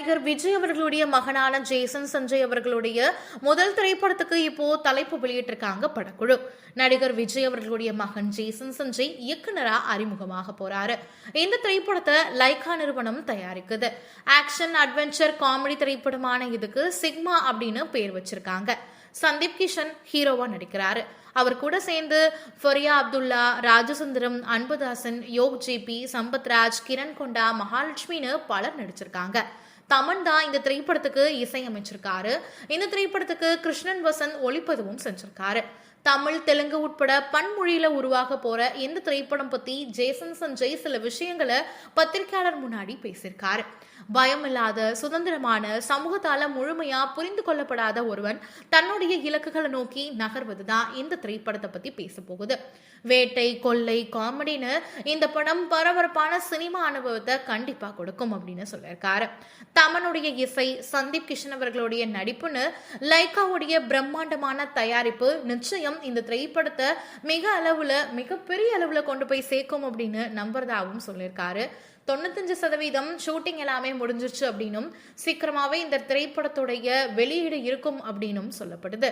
நடிகர் விஜய் அவர்களுடைய மகனான ஜேசன் சஞ்சய் அவர்களுடைய முதல் திரைப்படத்துக்கு இப்போ தலைப்பு வெளியிட்டிருக்காங்க படக்குழு. நடிகர் விஜய் அவர்களுடைய மகன் ஜேசன் சஞ்சய் இயக்குனரா அறிமுகமாக போறாரு. இந்த திரைப்படத்தை லைகா நிறுவனம் தயாரிக்குது. ஆக்ஷன் அட்வென்ச்சர் காமெடி திரைப்படமான இதுக்கு சிக்மா அப்படின்னு பேர் வச்சிருக்காங்க. சந்தீப் கிஷன் ஹீரோவா நடிக்கிறாரு. அவர் கூட சேர்ந்து ஃபரியா அப்துல்லா, ராஜசுந்தரம், அன்புதாசன், யோக் ஜேபி, சம்பத்ராஜ், கிரண் கொண்டா, மகாலட்சுமின்னு பலர் நடிச்சிருக்காங்க. தமன் தான் இந்த திரைப்படத்துக்கு இசையமைச்சிருக்காரு. இந்த திரைப்படத்துக்கு கிருஷ்ணன் வசந்த் ஒளிப்பதிவும் செஞ்சிருக்காரு. தமிழ், தெலுங்கு உட்பட பன்மொழியில உருவாக போற இந்த திரைப்படம் பத்தி ஜேசன் சஞ்சய் சில விஷயங்களை பத்திரிகையாளர் முன்னாடி பேசியிருக்காரு. பயமில்லாத, சுதந்திரமான, சமூகத்தால முழுமையா புரிந்து கொள்ளப்படாத ஒருவன் தன்னுடைய இலக்குகளை நோக்கி நகர்வதுதான் இந்த திரைப்படத்தை பத்தி பேச போகுது. வேட்டை, கொள்ளை, காமெடின்னு இந்த படம் பரபரப்பான சினிமா அனுபவத்தை கண்டிப்பா கொடுக்கும் அப்படின்னு சொல்லியிருக்காரு. தமனுடைய இசை, சந்தீப் கிஷன் அவர்களுடைய நடிப்புன்னு லைகாவுடைய பிரம்மாண்டமான தயாரிப்பு நிச்சயம் இந்த திரைப்படத்தை மிகப்பெரிய அளவுல கொண்டு போய் சேர்க்கும் அப்படின்னு நம்புறதாகவும் சொல்லியிருக்காரு. 95% ஷூட்டிங் எல்லாமே முடிஞ்சிருச்சு அப்படின்னும் சீக்கிரமாவே இந்த திரைப்படத்துடைய வெளியீடு இருக்கும் அப்படின்னும் சொல்லப்படுது.